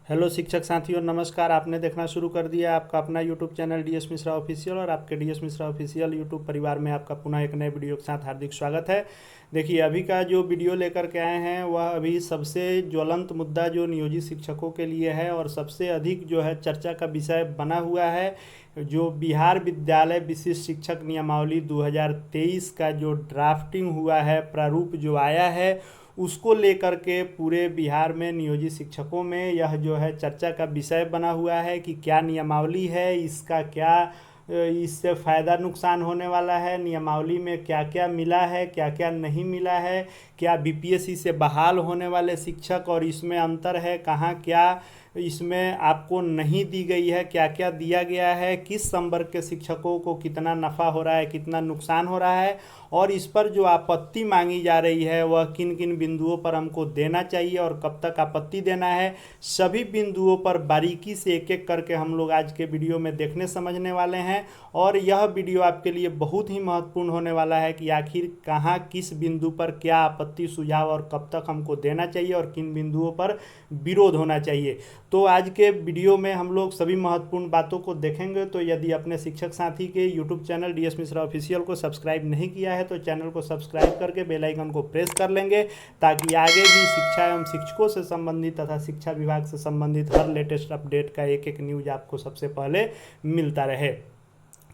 Hello शिक्षक साथियों, नमस्कार। आपने देखना शुरू कर दिया आपका अपना YouTube channel DS Mishra official, और आपके डीएस मिश्रा ऑफिशियल यूट्यूब परिवार में आपका पुनः एक नए वीडियो के साथ हार्दिक स्वागत है। देखिए, अभी का जो वीडियो लेकर के आए हैं वह अभी सबसे ज्वलंत मुद्दा जो नियोजित शिक्षकों के लिए है और सबसे अधिक जो है चर्चा का विषय बना हुआ है, जो बिहार विद्यालय विशिष्ट शिक्षक नियमावली 2023 का जो ड्राफ्टिंग हुआ है, प्रारूप जो आया है, उसको लेकर के पूरे बिहार में नियोजित शिक्षकों में यह जो है चर्चा का विषय बना हुआ है कि क्या नियमावली है, इसका क्या इससे फ़ायदा नुकसान होने वाला है, नियमावली में क्या क्या मिला है, क्या क्या नहीं मिला है, क्या बीपीएससी से बहाल होने वाले शिक्षक और इसमें अंतर है, कहाँ क्या इसमें आपको नहीं दी गई है, क्या क्या दिया गया है, किस संवर्ग के शिक्षकों को कितना नफ़ा हो रहा है, कितना नुकसान हो रहा है, और इस पर जो आपत्ति मांगी जा रही है वह किन किन बिंदुओं पर हमको देना चाहिए और कब तक आपत्ति देना है। सभी बिंदुओं पर बारीकी से एक एक करके हम लोग आज के वीडियो में देखने समझने वाले हैं, और यह वीडियो आपके लिए बहुत ही महत्वपूर्ण होने वाला है कि आखिर कहाँ किस बिंदु पर क्या आपत्ति सुझाव और कब तक हमको देना चाहिए और किन बिंदुओं पर विरोध होना चाहिए। तो आज के वीडियो में हम लोग सभी महत्वपूर्ण बातों को देखेंगे। तो यदि अपने शिक्षक साथी के YouTube channel DS Mishra official को सब्सक्राइब नहीं किया है तो चैनल को सब्सक्राइब करके बेल आइकन को प्रेस कर लेंगे, ताकि आगे भी शिक्षा एवं शिक्षकों से संबंधित तथा शिक्षा विभाग से संबंधित हर लेटेस्ट अपडेट का एक एक न्यूज आपको सबसे पहले मिलता रहे।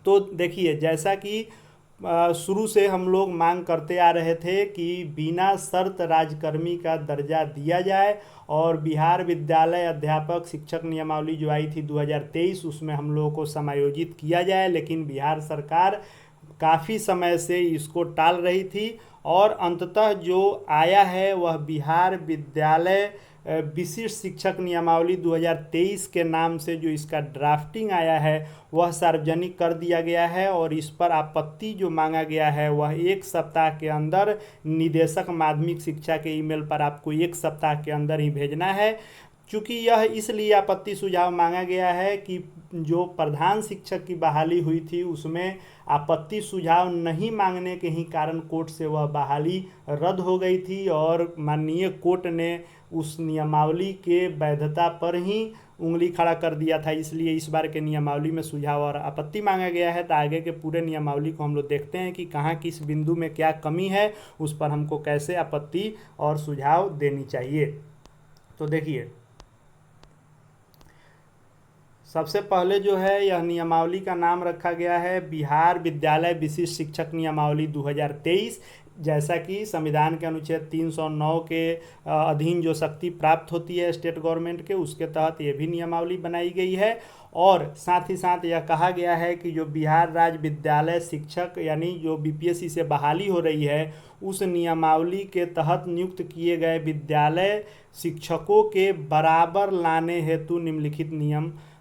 तो देखिए, जैसा कि शुरू से हम लोग मांग करते आ रहे थे कि बिना शर्त राजकर्मी का दर्जा दिया जाए, और बिहार विद्यालय अध्यापक शिक्षक नियमावली जो आई थी 2023 उसमें हम लोगों को समायोजित किया जाए, लेकिन बिहार सरकार काफ़ी समय से इसको टाल रही थी। और अंततः जो आया है वह बिहार विद्यालय विशिष्ट शिक्षक नियमावली 2023 के नाम से जो इसका ड्राफ्टिंग आया है वह सार्वजनिक कर दिया गया है, और इस पर आपत्ति जो मांगा गया है वह एक सप्ताह के अंदर निदेशक माध्यमिक शिक्षा के ईमेल पर आपको एक सप्ताह के अंदर ही भेजना है। चूँकि यह इसलिए आपत्ति सुझाव मांगा गया है कि जो प्रधान शिक्षक की बहाली हुई थी उसमें आपत्ति सुझाव नहीं मांगने के ही कारण कोर्ट से वह बहाली रद्द हो गई थी, और माननीय कोर्ट ने उस नियमावली के वैधता पर ही उंगली खड़ा कर दिया था। इसलिए इस बार के नियमावली में सुझाव और आपत्ति मांगा गया है। तो आगे के पूरे नियमावली को हम लोग देखते हैं कि कहाँ किस बिंदु में क्या कमी है, उस पर हमको कैसे आपत्ति और सुझाव देनी चाहिए। तो देखिए, सबसे पहले जो है यह नियमावली का नाम रखा गया है बिहार विद्यालय विशिष्ट शिक्षक नियमावली 2023। जैसा कि संविधान के अनुच्छेद 309 के अधीन जो शक्ति प्राप्त होती है स्टेट गवर्नमेंट के, उसके तहत ये भी नियमावली बनाई गई है। और साथ ही साथ यह कहा गया है कि जो बिहार राज्य विद्यालय शिक्षक यानी जो बीपीएससी से बहाली हो रही है उस नियमावली के तहत नियुक्त किए गए विद्यालय शिक्षकों के बराबर लाने हेतु निम्नलिखित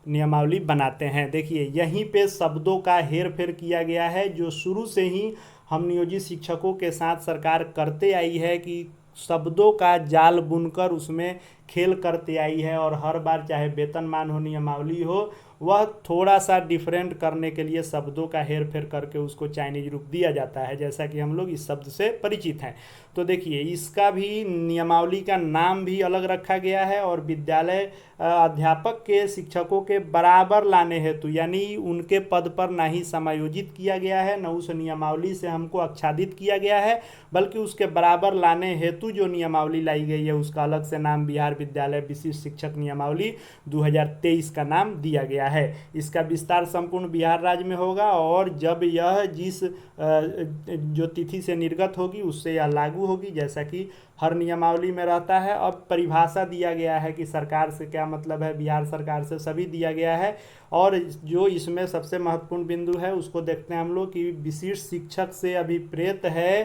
नियमावली बनाते हैं। देखिए, यहीं पे शब्दों का हेर फेर किया गया है, जो शुरू से ही हम नियोजित शिक्षकों के साथ सरकार करते आई है कि शब्दों का जाल बुनकर उसमें खेल करते आई है, और हर बार चाहे वेतनमान हो नियमावली हो वह थोड़ा सा डिफरेंट करने के लिए शब्दों का हेर फेर करके उसको चाइनीज रूप दिया जाता है, जैसा कि हम लोग इस शब्द से परिचित हैं। तो देखिए, इसका भी नियमावली का नाम भी अलग रखा गया है, और विद्यालय अध्यापक के शिक्षकों के बराबर लाने हेतु यानी उनके पद पर ना ही समायोजित किया गया है, न उस नियमावली से हमको आच्छादित किया गया है, बल्कि उसके बराबर लाने हेतु जो नियमावली लाई गई है उसका अलग से नाम बिहार विद्यालय विशिष्ट शिक्षक नियमावली 2023 का नाम दिया गया है। इसका विस्तार संपूर्ण बिहार राज्य में होगा, और जब यह जिस जो तिथि से निर्गत होगी उससे यह लागू होगी, जैसा कि हर नियमावली में रहता है। अब परिभाषा दिया गया है कि सरकार से क्या मतलब है, बिहार सरकार से सभी दिया गया है। और जो इसमें सबसे महत्वपूर्ण बिंदु है उसको देखते हैं हम लोग कि विशिष्ट शिक्षक से अभिप्रेत है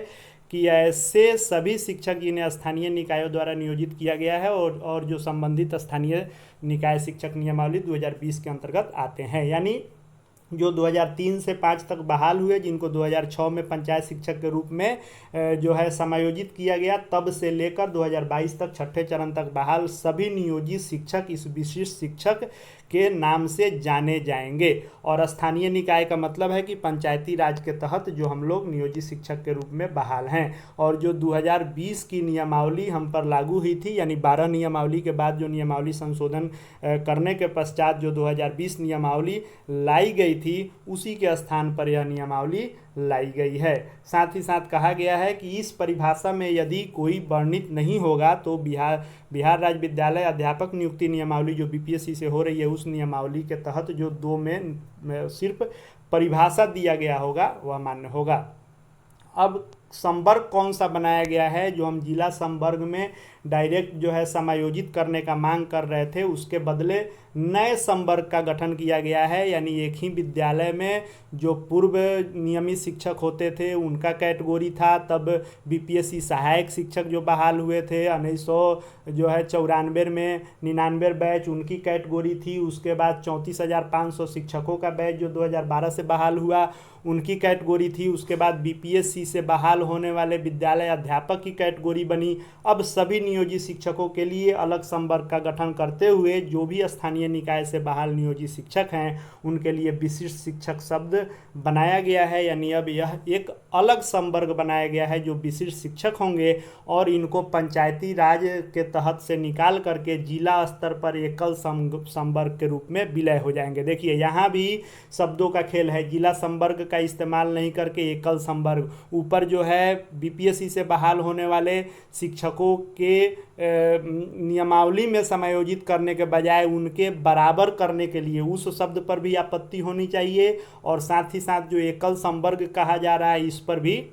कि ऐसे सभी शिक्षक जिन्हें स्थानीय निकायों द्वारा नियोजित किया गया है और जो संबंधित स्थानीय निकाय शिक्षक नियमावली 2020 के अंतर्गत आते हैं। यानी जो 2003 से 5 तक बहाल हुए, जिनको 2006 में पंचायत शिक्षक के रूप में जो है समायोजित किया गया, तब से लेकर 2022 तक छठे चरण तक बहाल सभी नियोजित शिक्षक इस विशिष्ट शिक्षक के नाम से जाने जाएंगे। और स्थानीय निकाय का मतलब है कि पंचायती राज के तहत जो हम लोग नियोजित शिक्षक के रूप में बहाल हैं। और जो 2020 की नियमावली हम पर लागू हुई थी, यानी 12 नियमावली के बाद जो नियमावली संशोधन करने के पश्चात जो 2020 नियमावली लाई गई थी, उसी के स्थान पर यह नियमावली लाई गई है। साथ ही साथ कहा गया है कि इस परिभाषा में यदि कोई वर्णित नहीं होगा तो बिहार राज्य विद्यालय अध्यापक नियुक्ति नियमावली जो बीपीएससी से हो रही है, उस नियमावली के तहत जो 2 में सिर्फ परिभाषा दिया गया होगा वह मान्य होगा। अब संवर्ग कौन सा बनाया गया है? जो हम जिला संवर्ग में डायरेक्ट जो है समायोजित करने का मांग कर रहे थे, उसके बदले नए संवर्ग का गठन किया गया है। यानी एक ही विद्यालय में जो पूर्व नियमित शिक्षक होते थे उनका कैटेगरी था, तब बीपीएससी सहायक शिक्षक जो बहाल हुए थे 1994 में 99 बैच उनकी कैटेगरी थी। उसके बाद 34,500 शिक्षकों का बैच जो 2012 से बहाल हुआ उनकी कैटेगरी थी। उसके बाद बीपीएससी से बहाल होने वाले विद्यालय अध्यापक की कैटेगरी बनी। अब सभी नियोजित शिक्षकों के लिए अलग संवर्ग का गठन करते हुए जो भी स्थानीय निकाय से बहाल नियोजित शिक्षक हैं उनके लिए विशिष्ट शिक्षक शब्द बनाया गया है। यानी अब यह एक अलग संवर्ग बनाया गया है जो विशिष्ट शिक्षक होंगे और इनको पंचायती राज के तहत से निकाल करके जिला स्तर पर एकल संवर्ग के रूप में विलय हो जाएंगे। देखिए यहाँ भी शब्दों का खेल है, जिला संवर्ग का इस्तेमाल नहीं करके एकल संवर्ग। ऊपर जो है बीपीएससी से बहाल होने वाले शिक्षकों के नियमावली में समायोजित करने के बजाय उनके बराबर करने के लिए उस शब्द पर भी आपत्ति होनी चाहिए, और साथ ही साथ जो एकल संवर्ग कहा जा रहा है इस पर भी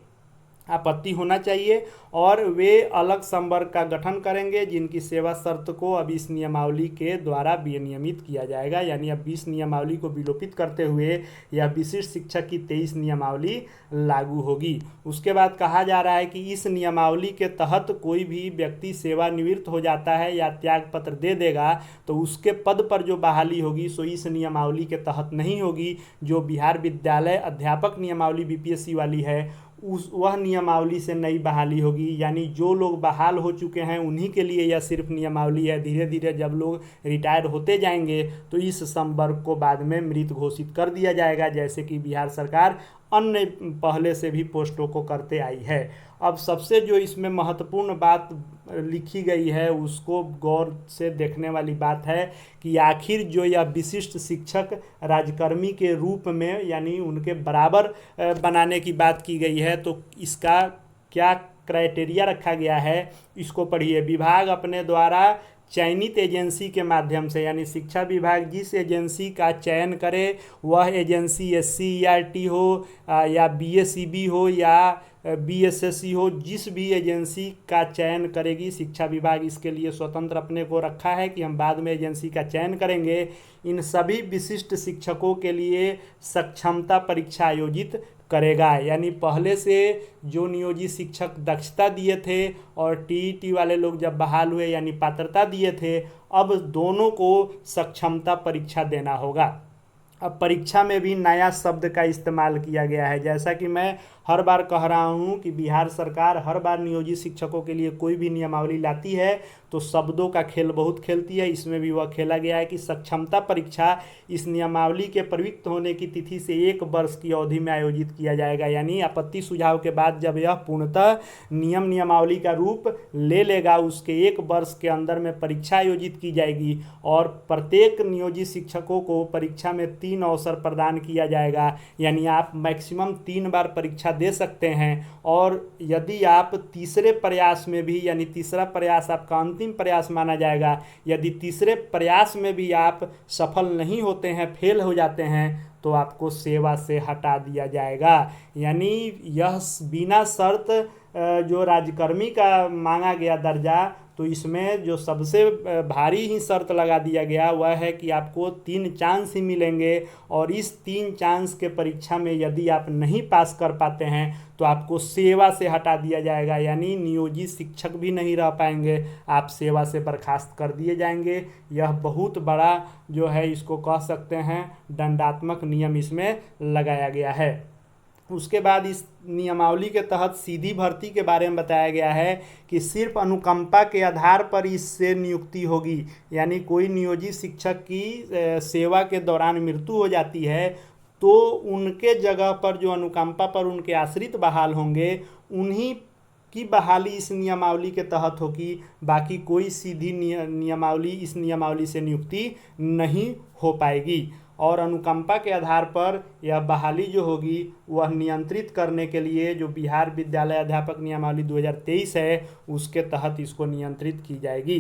आपत्ति होना चाहिए। और वे अलग संवर्ग का गठन करेंगे जिनकी सेवा शर्त को अब इस नियमावली के द्वारा विनियमित किया जाएगा। यानी अब 20 नियमावली को विलोपित करते हुए यह विशिष्ट शिक्षक की 23 नियमावली लागू होगी। उसके बाद कहा जा रहा है कि इस नियमावली के तहत कोई भी व्यक्ति सेवानिवृत्त हो जाता है या त्याग पत्र दे देगा तो उसके पद पर जो बहाली होगी सो इस नियमावली के तहत नहीं होगी। जो बिहार विद्यालय अध्यापक नियमावली बीपीएससी वाली है वह नियमावली से नई बहाली होगी। यानी जो लोग बहाल हो चुके हैं उन्हीं के लिए यह सिर्फ नियमावली है। धीरे धीरे जब लोग रिटायर होते जाएंगे तो इस संवर्ग को बाद में मृत घोषित कर दिया जाएगा, जैसे कि बिहार सरकार अन्य पहले से भी पोस्टों को करते आई है। अब सबसे जो इसमें महत्वपूर्ण बात लिखी गई है उसको गौर से देखने वाली बात है कि आखिर जो यह विशिष्ट शिक्षक राजकर्मी के रूप में यानी उनके बराबर बनाने की बात की गई है, तो इसका क्या क्राइटेरिया रखा गया है इसको पढ़िए। विभाग अपने द्वारा चयनित एजेंसी के माध्यम से, यानी शिक्षा विभाग जिस एजेंसी का चयन करे वह एजेंसी SCERT हो या BACB हो या BSSC हो, जिस भी एजेंसी का चयन करेगी शिक्षा विभाग इसके लिए स्वतंत्र अपने को रखा है कि हम बाद में एजेंसी का चयन करेंगे। इन सभी विशिष्ट शिक्षकों के लिए सक्षमता परीक्षा आयोजित करेगा। यानी पहले से जो नियोजित शिक्षक दक्षता दिए थे और TET वाले लोग जब बहाल हुए यानी पात्रता दिए थे, अब दोनों को सक्षमता परीक्षा देना होगा। अब परीक्षा में भी नया शब्द का इस्तेमाल किया गया है। जैसा कि मैं हर बार कह रहा हूँ कि बिहार सरकार हर बार नियोजित शिक्षकों के लिए कोई भी नियमावली लाती है तो शब्दों का खेल बहुत खेलती है। इसमें भी वह खेला गया है कि सक्षमता परीक्षा इस नियमावली के प्रवृत्त होने की तिथि से 1 वर्ष की अवधि में आयोजित किया जाएगा। यानी आपत्ति सुझाव के बाद जब यह पूर्णतः नियमावली का रूप ले लेगा उसके 1 वर्ष के अंदर में परीक्षा आयोजित की जाएगी और प्रत्येक नियोजित शिक्षकों को परीक्षा में 3 अवसर प्रदान किया जाएगा। यानी आप मैक्सिमम 3 बार परीक्षा दे सकते हैं और यदि आप तीसरे प्रयास में भी, यानी तीसरा प्रयास आपका अंतिम प्रयास माना जाएगा, यदि तीसरे प्रयास में भी आप सफल नहीं होते हैं, फेल हो जाते हैं तो आपको सेवा से हटा दिया जाएगा। यानी यह बिना शर्त जो राजकर्मी का मांगा गया दर्जा तो इसमें जो सबसे भारी ही शर्त लगा दिया गया वह है कि आपको 3 चांस ही मिलेंगे, और इस 3 चांस के परीक्षा में यदि आप नहीं पास कर पाते हैं तो आपको सेवा से हटा दिया जाएगा, यानी नियोजित शिक्षक भी नहीं रह पाएंगे, आप सेवा से बर्खास्त कर दिए जाएंगे। यह बहुत बड़ा जो है इसको कह सकते हैं दंडात्मक नियम इसमें लगाया गया है। उसके बाद इस नियमावली के तहत सीधी भर्ती के बारे में बताया गया है कि सिर्फ अनुकंपा के आधार पर इससे नियुक्ति होगी, यानी कोई नियोजित शिक्षक की सेवा के दौरान मृत्यु हो जाती है तो उनके जगह पर जो अनुकंपा पर उनके आश्रित बहाल होंगे उन्हीं की बहाली इस नियमावली के तहत होगी, बाकी कोई सीधी नियमावली इस नियमावली से नियुक्ति नहीं हो पाएगी। और अनुकंपा के आधार पर यह बहाली जो होगी वह नियंत्रित करने के लिए जो बिहार विद्यालय अध्यापक नियमावली 2023 है उसके तहत इसको नियंत्रित की जाएगी।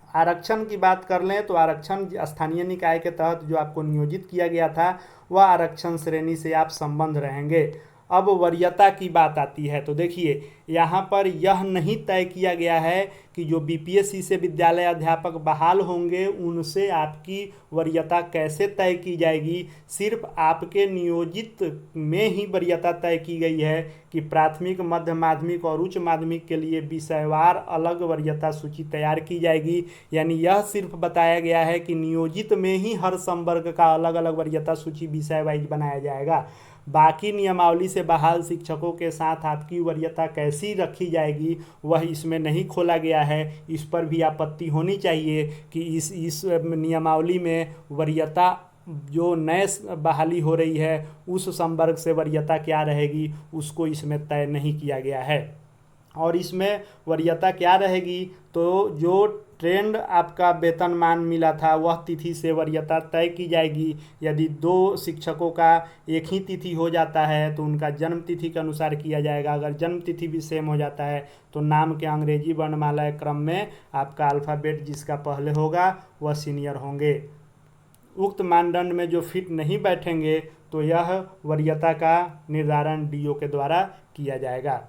आरक्षण की बात कर लें तो आरक्षण स्थानीय निकाय के तहत जो आपको नियोजित किया गया था वह आरक्षण श्रेणी से आप संबद्ध रहेंगे। अब वरीयता की बात आती है तो देखिए यहाँ पर यह नहीं तय किया गया है कि जो बीपीएससी से विद्यालय अध्यापक बहाल होंगे उनसे आपकी वरीयता कैसे तय की जाएगी। सिर्फ आपके नियोजित में ही वरीयता तय की गई है कि प्राथमिक, मध्य माध्यमिक और उच्च माध्यमिक के लिए विषयवार अलग वरीयता सूची तैयार की जाएगी। यानी यह सिर्फ बताया गया है कि नियोजित में ही हर संवर्ग का अलग अलग वरीयता सूची विषय वाइज बनाया जाएगा। बाकी नियमावली से बहाल शिक्षकों के साथ आपकी वरीयता कैसी रखी जाएगी वह इसमें नहीं खोला गया है। इस पर भी आपत्ति होनी चाहिए कि इस नियमावली में वरीयता जो नए बहाली हो रही है उस संवर्ग से वरीयता क्या रहेगी उसको इसमें तय नहीं किया गया है। और इसमें वरीयता क्या रहेगी तो जो ट्रेंड आपका वेतनमान मिला था वह तिथि से वरीयता तय की जाएगी। यदि 2 शिक्षकों का एक ही तिथि हो जाता है तो उनका जन्म तिथि के अनुसार किया जाएगा। अगर जन्म तिथि भी सेम हो जाता है तो नाम के अंग्रेजी वर्णमाला क्रम में आपका अल्फ़ाबेट जिसका पहले होगा वह सीनियर होंगे। उक्त मानदंड में जो फिट नहीं बैठेंगे तो यह वरीयता का निर्धारण डीओ के द्वारा किया जाएगा।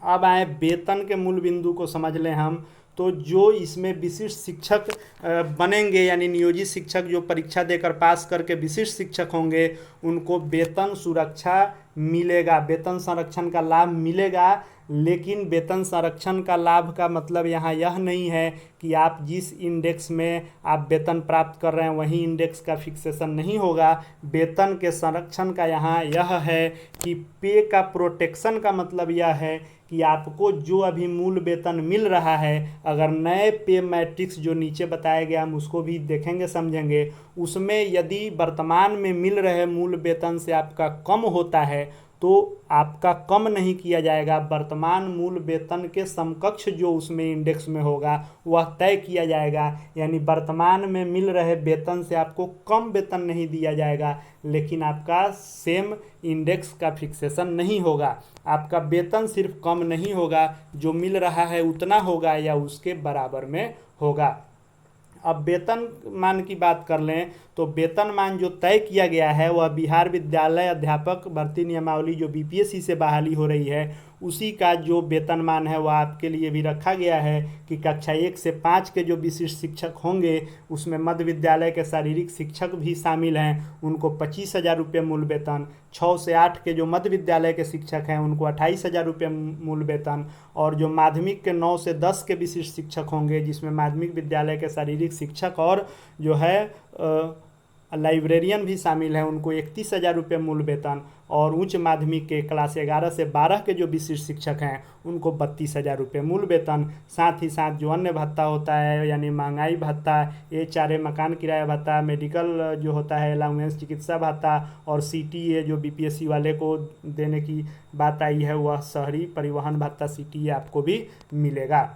अब आए वेतन के मूल बिंदु को समझ लें हम, तो जो इसमें विशिष्ट शिक्षक बनेंगे यानी नियोजित शिक्षक जो परीक्षा देकर पास करके विशिष्ट शिक्षक होंगे उनको वेतन सुरक्षा मिलेगा, वेतन संरक्षण का लाभ मिलेगा। लेकिन वेतन संरक्षण का लाभ का मतलब यहाँ यह नहीं है कि आप जिस इंडेक्स में आप वेतन प्राप्त कर रहे हैं वही इंडेक्स का फिक्सेशन नहीं होगा। वेतन के संरक्षण का यहाँ यह है कि पे का प्रोटेक्शन का मतलब यह है कि आपको जो अभी मूल वेतन मिल रहा है अगर नए पे मैट्रिक्स जो नीचे बताया गया हम उसको भी देखेंगे समझेंगे, उसमें यदि वर्तमान में मिल रहे मूल वेतन से आपका कम होता है तो आपका कम नहीं किया जाएगा, वर्तमान मूल वेतन के समकक्ष जो उसमें इंडेक्स में होगा वह तय किया जाएगा। यानी वर्तमान में मिल रहे वेतन से आपको कम वेतन नहीं दिया जाएगा लेकिन आपका सेम इंडेक्स का फिक्सेशन नहीं होगा। आपका वेतन सिर्फ कम नहीं होगा, जो मिल रहा है उतना होगा या उसके बराबर में होगा। अब वेतनमान की बात कर लें तो वेतनमान जो तय किया गया है वह बिहार विद्यालय अध्यापक भर्ती नियमावली जो बीपीएससी से बहाली हो रही है उसी का जो वेतनमान है वह आपके लिए भी रखा गया है कि कक्षा 1 से 5 के जो विशिष्ट शिक्षक होंगे उसमें मध्य विद्यालय के शारीरिक शिक्षक भी शामिल हैं, उनको 25,000 रुपये मूल वेतन। 6 से 8 के जो मध्य विद्यालय के शिक्षक हैं उनको 28,000 रुपये मूल वेतन। और जो माध्यमिक के 9 से 10 के विशिष्ट शिक्षक होंगे जिसमें माध्यमिक विद्यालय के शारीरिक शिक्षक और जो है लाइब्रेरियन भी शामिल हैं उनको 31,000 रुपये मूल वेतन। और उच्च माध्यमिक के क्लास 11 से 12 के जो विशिष्ट शिक्षक हैं उनको 32,000 रुपये मूल वेतन। साथ ही साथ जो अन्य भत्ता होता है यानी महंगाई भत्ता, HRA मकान किराया भत्ता, मेडिकल जो होता है अलाउंस, चिकित्सा भत्ता और CTA जो BPSC वाले को देने की बात आई है वह शहरी परिवहन भत्ता CTA आपको भी मिलेगा।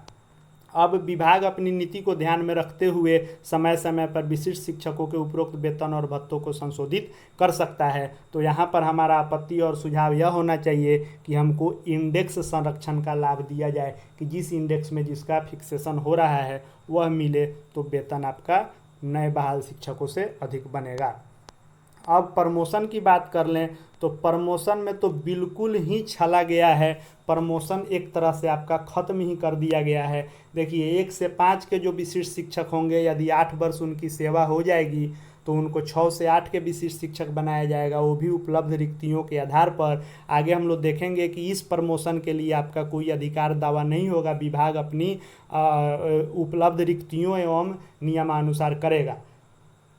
अब विभाग अपनी नीति को ध्यान में रखते हुए समय समय पर विशिष्ट शिक्षकों के उपरोक्त वेतन और भत्तों को संशोधित कर सकता है। तो यहाँ पर हमारा आपत्ति और सुझाव यह होना चाहिए कि हमको इंडेक्स संरक्षण का लाभ दिया जाए कि जिस इंडेक्स में जिसका फिक्सेशन हो रहा है वह मिले तो वेतन आपका नए बहाल शिक्षकों से अधिक बनेगा। अब प्रमोशन की बात कर लें तो प्रमोशन में तो बिल्कुल ही छला गया है। प्रमोशन एक तरह से आपका ख़त्म ही कर दिया गया है। देखिए 1 से 5 के जो विशिष्ट शिक्षक होंगे, यदि 8 वर्ष उनकी सेवा हो जाएगी तो उनको 6 से 8 के विशिष्ट शिक्षक बनाया जाएगा, वो भी उपलब्ध रिक्तियों के आधार पर। आगे हम लोग देखेंगे कि इस प्रमोशन के लिए आपका कोई अधिकार दावा नहीं होगा, विभाग अपनी उपलब्ध रिक्तियों एवं नियमानुसार करेगा।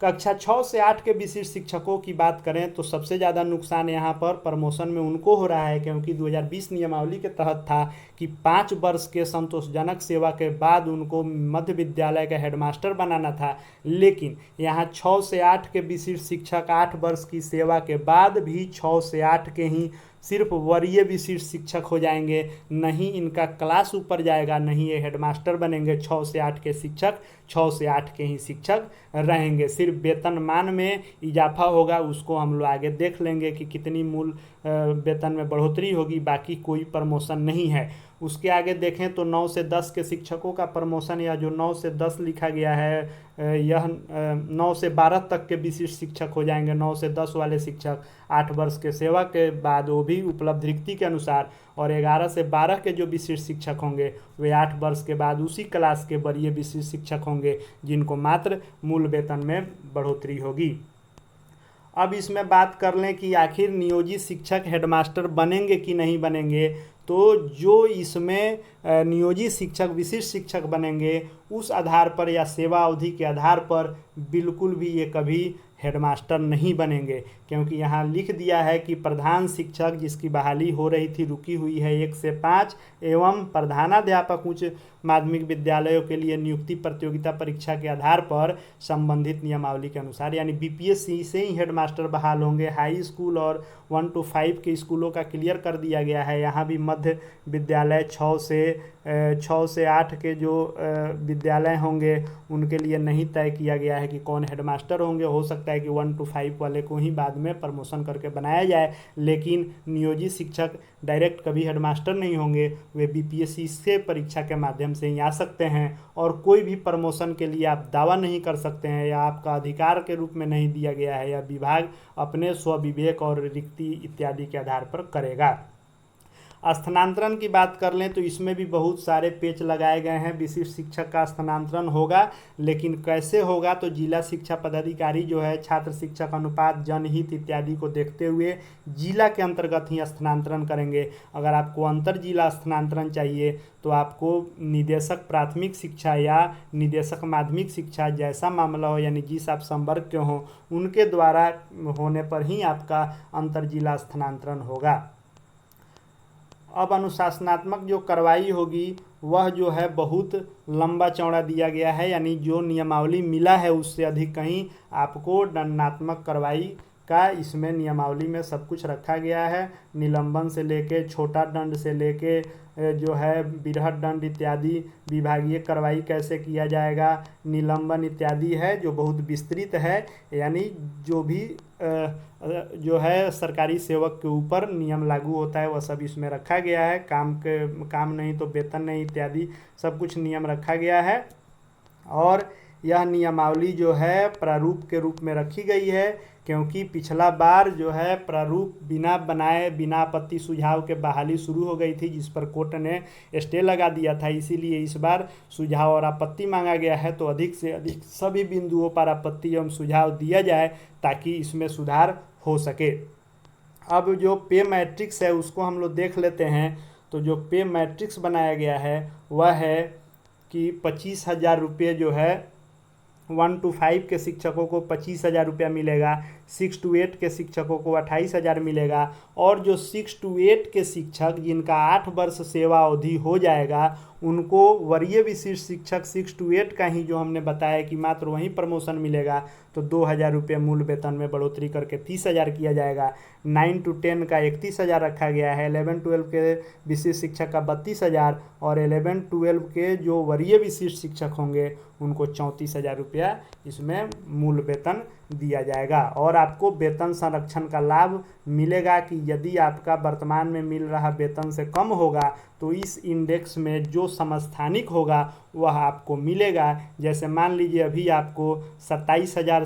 कक्षा 6 से 8 के विशिष्ट शिक्षकों की बात करें तो सबसे ज़्यादा नुकसान यहाँ पर प्रमोशन में उनको हो रहा है, क्योंकि 2020 नियमावली के तहत था कि 5 वर्ष के संतोषजनक सेवा के बाद उनको मध्य विद्यालय का हेडमास्टर बनाना था। लेकिन यहाँ 6 से 8 के विशिष्ट शिक्षक 8 वर्ष की सेवा के बाद भी 6 से 8 के ही सिर्फ वरीय विशिष्ट शिक्षक हो जाएंगे, नहीं इनका क्लास ऊपर जाएगा, नहीं ये हेडमास्टर बनेंगे। 6 से 8 के शिक्षक 6 से 8 के ही शिक्षक रहेंगे। सिर्फ वेतनमान में इजाफा होगा, उसको हम लोग आगे देख लेंगे कि कितनी मूल वेतन में बढ़ोतरी होगी, बाकी कोई प्रमोशन नहीं है। उसके आगे देखें तो 9 से 10 के शिक्षकों का प्रमोशन, या जो 9 से 10 लिखा गया है यह 9 से 12 तक के विशिष्ट शिक्षक हो जाएंगे। 9 से 10 वाले शिक्षक 8 वर्ष के सेवा के बाद, वो भी उपलब्ध रिक्ति के अनुसार, और 11 से 12 के जो विशिष्ट शिक्षक होंगे वे 8 वर्ष के बाद उसी क्लास के वरीय विशिष्ट शिक्षक होंगे, जिनको मात्र मूल वेतन में बढ़ोतरी होगी। अब इसमें बात कर लें कि आखिर नियोजित शिक्षक हेडमास्टर बनेंगे कि नहीं बनेंगे। तो जो इसमें नियोजित शिक्षक विशिष्ट शिक्षक बनेंगे उस आधार पर या सेवा अवधि के आधार पर बिल्कुल भी ये कभी हेडमास्टर नहीं बनेंगे, क्योंकि यहाँ लिख दिया है कि प्रधान शिक्षक जिसकी बहाली हो रही थी, रुकी हुई है 1 से 5, एवं प्रधानाध्यापक उच्च माध्यमिक विद्यालयों के लिए नियुक्ति प्रतियोगिता परीक्षा के आधार पर संबंधित नियमावली के अनुसार, यानी बीपीएससी से ही हेडमास्टर बहाल होंगे। हाई स्कूल और 1 to 5 के स्कूलों का क्लियर कर दिया गया है। यहाँ भी मध्य विद्यालय 6 से 8 के जो विद्यालय होंगे उनके लिए नहीं तय किया गया है कि कौन हेडमास्टर होंगे। हो सकता है कि 1 to 5 वाले को ही बाद में प्रमोशन करके बनाया जाए, लेकिन नियोजित शिक्षक डायरेक्ट कभी हेडमास्टर नहीं होंगे, वे बीपीएससी से परीक्षा के माध्यम से ही आ सकते हैं, और कोई भी प्रमोशन के लिए आप दावा नहीं कर सकते हैं, या आपका अधिकार के रूप में नहीं दिया गया है, या विभाग अपने स्वविवेक और रिक्ति इत्यादि के आधार पर करेगा। स्थानांतरण की बात कर लें तो इसमें भी बहुत सारे पेच लगाए गए हैं। विशिष्ट शिक्षक का स्थानांतरण होगा, लेकिन कैसे होगा, तो जिला शिक्षा पदाधिकारी जो है छात्र शिक्षक अनुपात, जनहित इत्यादि को देखते हुए जिला के अंतर्गत ही स्थानांतरण करेंगे। अगर आपको अंतर जिला स्थानांतरण चाहिए तो आपको निदेशक प्राथमिक शिक्षा या निदेशक माध्यमिक शिक्षा, जैसा मामला हो, यानी जिस आप संवर्ग के हों उनके द्वारा होने पर ही आपका अंतर जिला स्थानांतरण होगा। अब अनुशासनात्मक जो कार्रवाई होगी वह जो है बहुत लंबा चौड़ा दिया गया है, यानी जो नियमावली मिला है उससे अधिक कहीं आपको दंडात्मक कार्रवाई का इसमें नियमावली में सब कुछ रखा गया है। निलंबन से लेके छोटा दंड से लेके जो है बृहद दंड इत्यादि, विभागीय कार्रवाई कैसे किया जाएगा, निलंबन इत्यादि है जो बहुत विस्तृत है। यानी जो भी जो है सरकारी सेवक के ऊपर नियम लागू होता है वह सब इसमें रखा गया है। काम नहीं तो वेतन नहीं इत्यादि सब कुछ नियम रखा गया है। और यह नियमावली जो है प्रारूप के रूप में रखी गई है, क्योंकि पिछला बार जो है प्रारूप बिना बनाए बिना आपत्ति सुझाव के बहाली शुरू हो गई थी, जिस पर कोर्ट ने स्टे लगा दिया था। इसीलिए इस बार सुझाव और आपत्ति मांगा गया है, तो अधिक से अधिक सभी बिंदुओं पर आपत्ति एवं सुझाव दिया जाए ताकि इसमें सुधार हो सके। अब जो पे मैट्रिक्स है उसको हम लोग देख लेते हैं। तो जो पे मैट्रिक्स बनाया गया है वह है कि 25,000 रुपये जो है 1 to 5 के शिक्षकों को 25,000 रुपया मिलेगा, 6 to 8 के शिक्षकों को 28,000 मिलेगा, और जो 6 to 8 के शिक्षक जिनका 8 वर्ष सेवा अवधि हो जाएगा उनको वरीय विशिष्ट शिक्षक 6 to 8 का ही जो हमने बताया कि मात्र वहीं प्रमोशन मिलेगा, तो 2,000 रुपये मूल वेतन में बढ़ोतरी करके 30,000 किया जाएगा। 9 to 10 का 31,000 रखा गया है, 11-12 के विशिष्ट शिक्षक का 32,000, और 11-12 के जो वरीय विशिष्ट शिक्षक होंगे उनको 34,000 रुपया इसमें मूल वेतन दिया जाएगा। और आपको वेतन संरक्षण का लाभ मिलेगा कि यदि आपका वर्तमान में मिल रहा वेतन से कम होगा तो इस इंडेक्स में जो समस्थानिक होगा वह आपको मिलेगा। जैसे मान लीजिए अभी आपको 27,000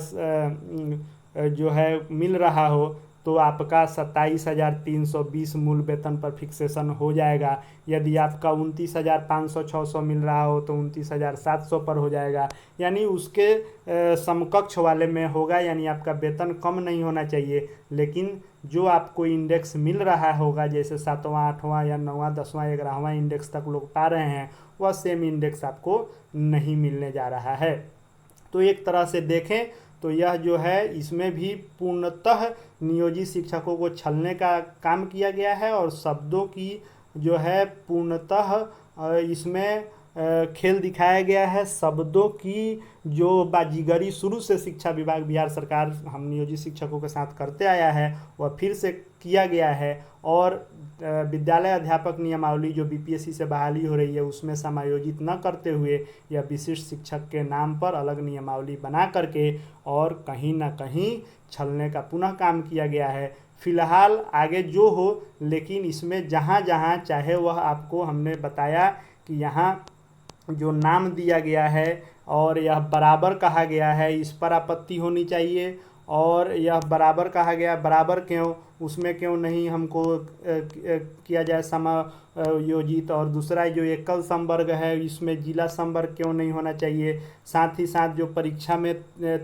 जो है मिल रहा हो तो आपका 27,320 मूल वेतन पर फिक्सेशन हो जाएगा। यदि आपका 29,500-600 मिल रहा हो तो 29,700 पर हो जाएगा, यानी उसके समकक्ष वाले में होगा। यानी आपका वेतन कम नहीं होना चाहिए, लेकिन जो आपको इंडेक्स मिल रहा होगा, जैसे 7वां 8वां या 9वां 10वां 11वां इंडेक्स तक लोग पा रहे हैं, वह सेम इंडेक्स आपको नहीं मिलने जा रहा है। तो एक तरह से देखें तो यह जो है, इसमें भी पूर्णतः नियोजित शिक्षकों को छलने का काम किया गया है और शब्दों की जो है पूर्णतः इसमें खेल दिखाया गया है। शब्दों की जो बाजीगरी शुरू से शिक्षा विभाग बिहार सरकार हम नियोजित शिक्षकों के साथ करते आया है, वह फिर से किया गया है। और विद्यालय अध्यापक नियमावली जो बीपीएससी से बहाली हो रही है, उसमें समायोजित न करते हुए यह विशिष्ट शिक्षक के नाम पर अलग नियमावली बना करके और कहीं ना कहीं छलने का पुनः काम किया गया है। फिलहाल आगे जो हो, लेकिन इसमें जहाँ जहाँ चाहे वह आपको हमने बताया कि यहाँ जो नाम दिया गया है और यह बराबर कहा गया है, इस पर आपत्ति होनी चाहिए। और यह बराबर कहा गया, बराबर क्यों, उसमें क्यों नहीं हमको किया जाए समायोजित। और दूसरा जो एकल संवर्ग है, इसमें जिला संवर्ग क्यों नहीं होना चाहिए। साथ ही साथ जो परीक्षा में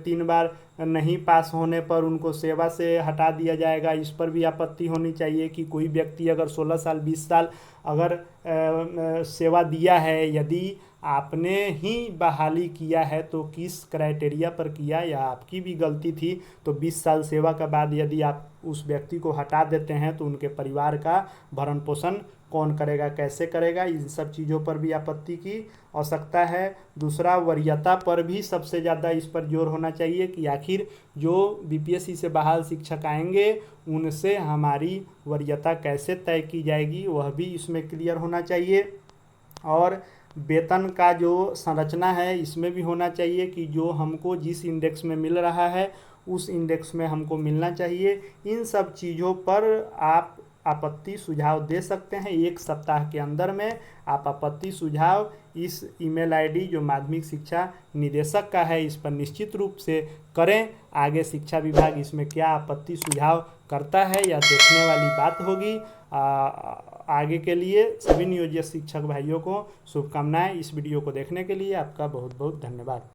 3 बार नहीं पास होने पर उनको सेवा से हटा दिया जाएगा, इस पर भी आपत्ति होनी चाहिए। कि कोई व्यक्ति अगर 16 साल 20 साल अगर सेवा दिया है, यदि आपने ही बहाली किया है तो किस क्राइटेरिया पर किया, या आपकी भी गलती थी, तो 20 साल सेवा के बाद यदि आप उस व्यक्ति को हटा देते हैं तो उनके परिवार का भरण पोषण कौन करेगा, कैसे करेगा। इन सब चीज़ों पर भी आपत्ति की आवश्यकता है। दूसरा, वरीयता पर भी सबसे ज़्यादा इस पर जोर होना चाहिए कि आखिर जो बीपीएससी से बहाल शिक्षक आएंगे उनसे हमारी वरीयता कैसे तय की जाएगी, वह भी इसमें क्लियर होना चाहिए। और वेतन का जो संरचना है, इसमें भी होना चाहिए कि जो हमको जिस इंडेक्स में मिल रहा है उस इंडेक्स में हमको मिलना चाहिए। इन सब चीज़ों पर आप आपत्ति सुझाव दे सकते हैं। 1 सप्ताह के अंदर में आप आपत्ति सुझाव इस ईमेल आईडी जो माध्यमिक शिक्षा निदेशक का है, इस पर निश्चित रूप से करें। आगे शिक्षा विभाग इसमें क्या आपत्ति सुझाव करता है, यह देखने वाली बात होगी। आगे के लिए सभी नियोजित शिक्षक भाइयों को शुभकामनाएं। इस वीडियो को देखने के लिए आपका बहुत बहुत धन्यवाद।